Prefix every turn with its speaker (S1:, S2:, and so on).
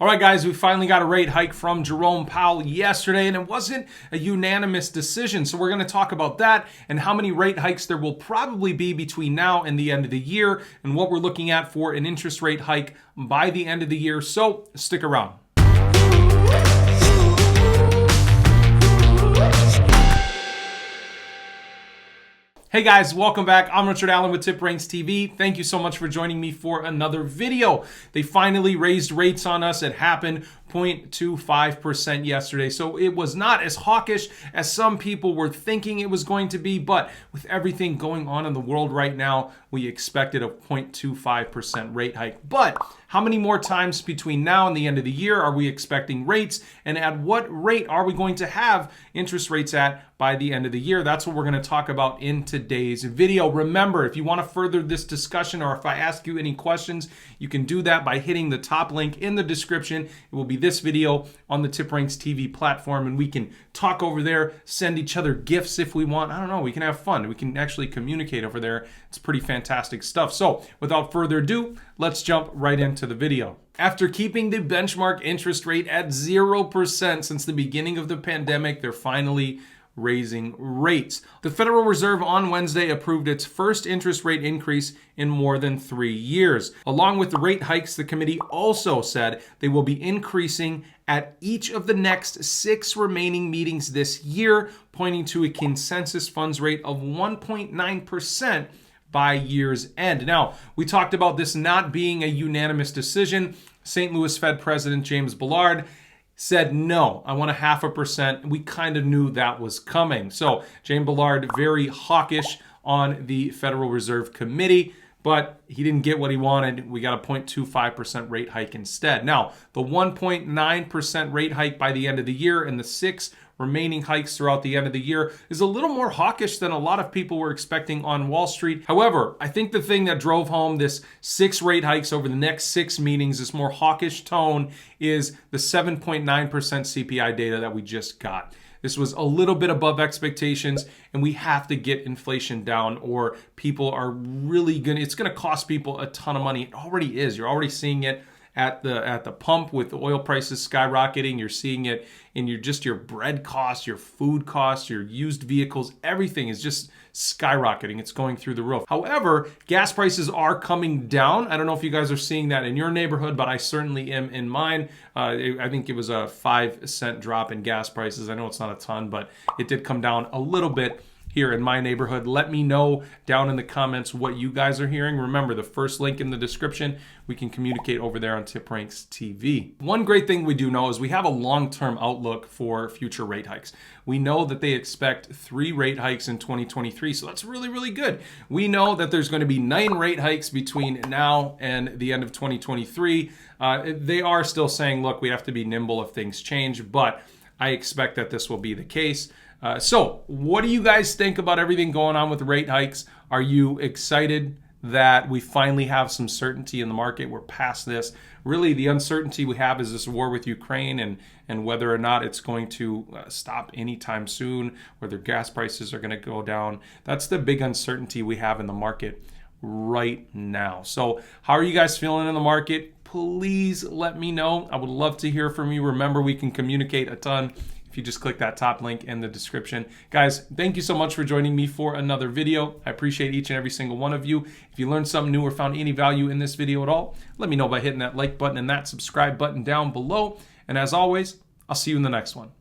S1: All right, guys, we finally got a rate hike from Jerome Powell yesterday, and it wasn't a unanimous decision. So we're going to talk about that and how many rate hikes there will probably be between now and the end of the year, and what we're looking at for an interest rate hike by the end of the year. So stick around. Hey guys, welcome back. I'm Richard Allen with TipRanks TV. Thank you so much for joining me for another video. They finally raised rates on us. It happened 0.25% yesterday. So it was not as hawkish as some people were thinking it was going to be, but with everything going on in the world right now, we expected a 0.25% rate hike. But how many more times between now and the end of the year are we expecting rates? And at what rate are we going to have interest rates at by the end of the year? That's what we're going to talk about in today's video. Remember, if you want to further this discussion, or if I ask you any questions, you can do that by hitting the top link in the description. It will be this video on the TipRanks TV platform, and we can talk over there, send each other gifts if we want. I don't know, we can have fun. We can actually communicate over there. It's pretty fantastic stuff. So without further ado, let's jump right into the video. After keeping the benchmark interest rate at 0% since the beginning of the pandemic, they're finally raising rates. The Federal Reserve on Wednesday approved its first interest rate increase in more than 3 years. Along with the rate hikes, the committee also said they will be increasing at each of the next 6 remaining meetings this year, pointing to a consensus funds rate of 1.9% by year's end. Now, we talked about this not being a unanimous decision. St. Louis Fed President James Bullard said, no, I want a 0.5%. We kind of knew that was coming. So James Bullard, very hawkish on the Federal Reserve Committee, but he didn't get what he wanted. We got a 0.25% rate hike instead. Now, the 1.9% rate hike by the end of the year and the 6 remaining hikes throughout the end of the year is a little more hawkish than a lot of people were expecting on Wall Street. However, I think the thing that drove home this 6 rate hikes over the next 6 meetings, this more hawkish tone, is the 7.9% CPI data that we just got. This was a little bit above expectations, and we have to get inflation down, or people are really it's gonna cost people a ton of money. It already is. You're already seeing it at the pump with the oil prices skyrocketing. You're seeing it in your bread costs, your food costs, your used vehicles. Everything is just skyrocketing. It's going through the roof. However, gas prices are coming down. I don't know if you guys are seeing that in your neighborhood, but I certainly am in mine. I think it was a 5-cent drop in gas prices. I know it's not a ton, but it did come down a little bit here in my neighborhood. Let me know down in the comments what you guys are hearing. Remember, the first link in the description, we can communicate over there on TipRanks TV. One great thing we do know is we have a long-term outlook for future rate hikes. We know that they expect 3 rate hikes in 2023, so that's really, really good. We know that there's going to be 9 rate hikes between now and the end of 2023. They are still saying, look, we have to be nimble if things change, but I expect that this will be the case. So what do you guys think about everything going on with rate hikes? Are you excited that we finally have some certainty in the market? We're past this. Really, the uncertainty we have is this war with Ukraine and whether or not it's going to stop anytime soon, whether gas prices are going to go down. That's the big uncertainty we have in the market right now. So how are you guys feeling in the market? Please let me know. I would love to hear from you. Remember, we can communicate a ton if you just click that top link in the description. Guys, thank you so much for joining me for another video. I appreciate each and every single one of you. If you learned something new or found any value in this video at all, let me know by hitting that like button and that subscribe button down below. And as always, I'll see you in the next one.